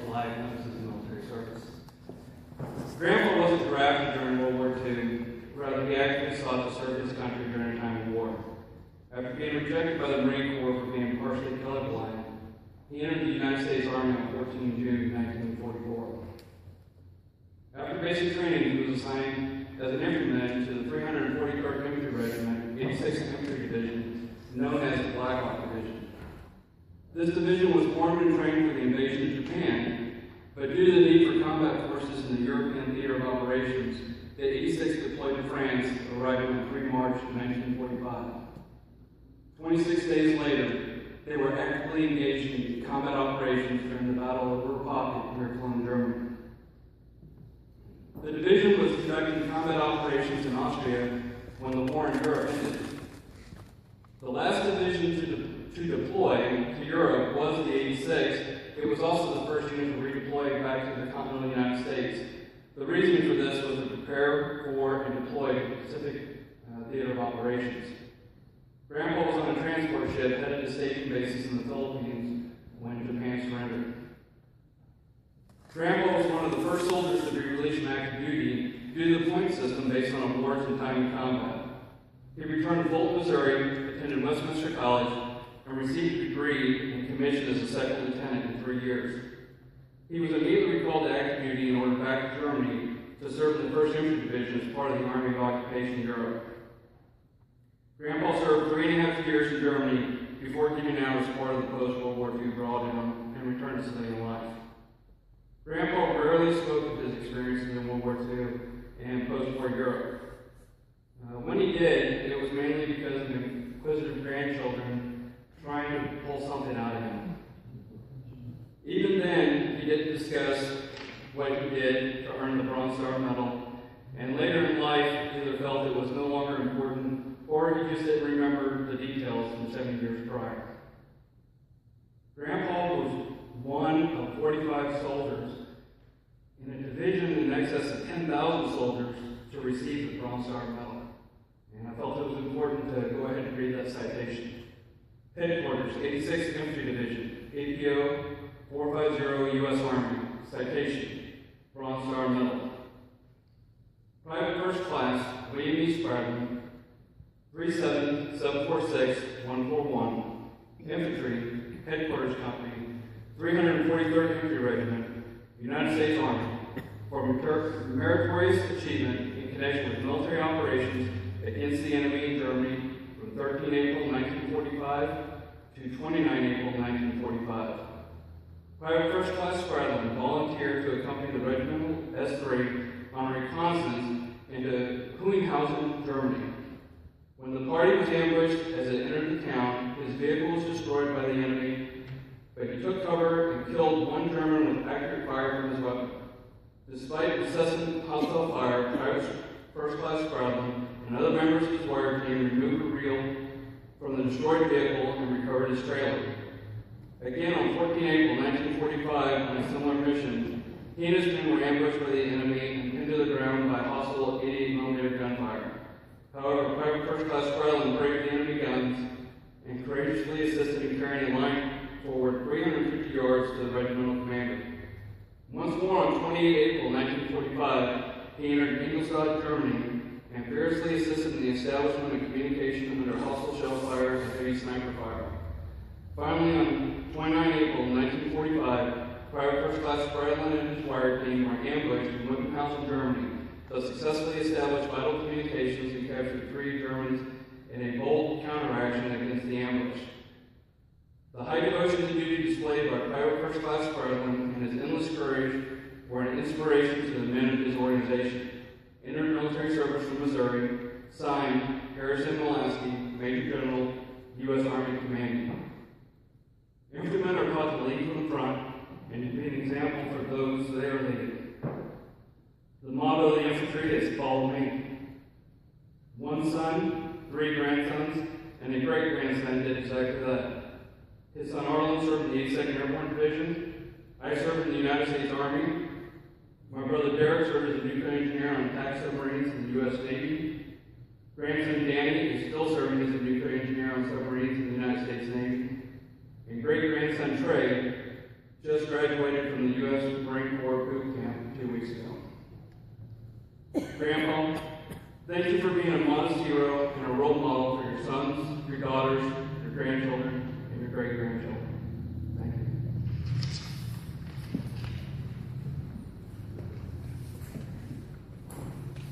life and of his military service. Grandpa wasn't drafted during World War II. Rather, he actively sought to serve his country during a time of war. After being rejected by the Marine Corps for being partially colorblind, he entered the United States Army on 14 June 1944. After basic training, he was assigned as an infantryman to the 343rd Infantry Regiment, 86th Infantry Division, known as the Black Hawk Division. This division was formed and trained for the invasion of Japan, but due to the need for combat forces in the European theater of operations, the 86th deployed to France, arriving on 3 March 1945. 26 days later, they were actively engaged in combat operations during the Battle of Ruhr Pocket near Cologne, Germany. The division was conducting combat operations in Austria when the war in Europe ended. The last division to deploy to Europe was the 86th. It was also the first unit to redeploy back to the continental United States. The reason for this was to prepare for and deploy to the Pacific theater of operations. Grandpa was on a transport ship headed to staging bases in the Philippines when Japan surrendered. Grandpa was one of the first soldiers to be released from active duty due to the point system based on awards and time in combat. He returned to Fulton, Missouri, attended Westminster College, and received a degree and commissioned as a second lieutenant in 3 years. He was immediately recalled to active duty and ordered back to Germany to serve in the 1st Infantry Division as part of the Army of Occupation Europe. Grandpa served 3.5 years in Germany before getting out as part of the post-World War II drawdown and returned to civilian life. Grandpa rarely spoke of his experiences in World War II and post-war Europe. When he did, it was mainly because of inquisitive grandchildren trying to pull something out of him. Even then, he didn't discuss what he did to earn the Bronze Star Medal, and later in life, either felt it was no longer important, or he just didn't remember the details from 7 years prior. Grandpa was one of 45 soldiers in a division in excess of 10,000 soldiers to receive the Bronze Star Medal. And I felt it was important to go ahead and read that citation. Headquarters, 86th Infantry Division, APO 450 U.S. Army. Citation, Bronze Star Medal. Private First Class, William E. Spradlin, 37746-141, Infantry, Headquarters Company, 343rd Infantry Regiment, United States Army, for meritorious achievement in connection with military operations against the enemy in Germany from 13 April 1945 to 29 April 1945. Private First Class Spradlin volunteered to accompany the Regimental S3 on a reconnaissance into Hohenhausen, Germany. When the party was ambushed as it entered the town, his vehicle was destroyed by the enemy, but he took cover and killed one German with accurate fire from his weapon. Despite incessant hostile fire, Private First Class Spradlin and other members of his wire team removed a reel from the destroyed vehicle and recovered his trailer. Again, on 14 April 1945, on a similar mission, he and his men were ambushed by the enemy and pinned to the ground by hostile 88mm gunfire. However, Private First Class Spradlin braved the enemy guns and courageously assisted in carrying the line forward 350 yards to the regimental commander. Once more, on 28 April 1945, he entered Ingolstadt, Germany, and fearlessly assisted in the establishment of communication under hostile shell fire and heavy sniper fire. Finally, on 29 April 1945, Private First Class Spradlin and his wire team were ambushed in Wittenhausen, Germany, thus successfully established vital communications and captured 3 Germans in a bold counteraction against the ambush. The high devotion to duty displayed by Private First Class Spradlin and his endless courage were an inspiration to the men of his organization. Entered military service from Missouri, signed Harrison Molaski, Major General, U.S. Army Commanding. Infantrymen are taught to lead from the front and to be an example for those they are leading. The motto of the infantry is "Follow me." One son, 3 grandsons, and a great-grandson did exactly that. His son Arlen served in the 82nd Airborne Division. I served in the United States Army. My brother Derek served as a nuclear engineer on attack submarines in the U.S. Navy. Grandson Danny is still serving as a nuclear engineer on submarines in the United States Navy. And great-grandson Trey just graduated from the U.S. Marine Corps boot camp 2 weeks ago. Grandpa, thank you for being a modest hero and a role model for your sons, your daughters,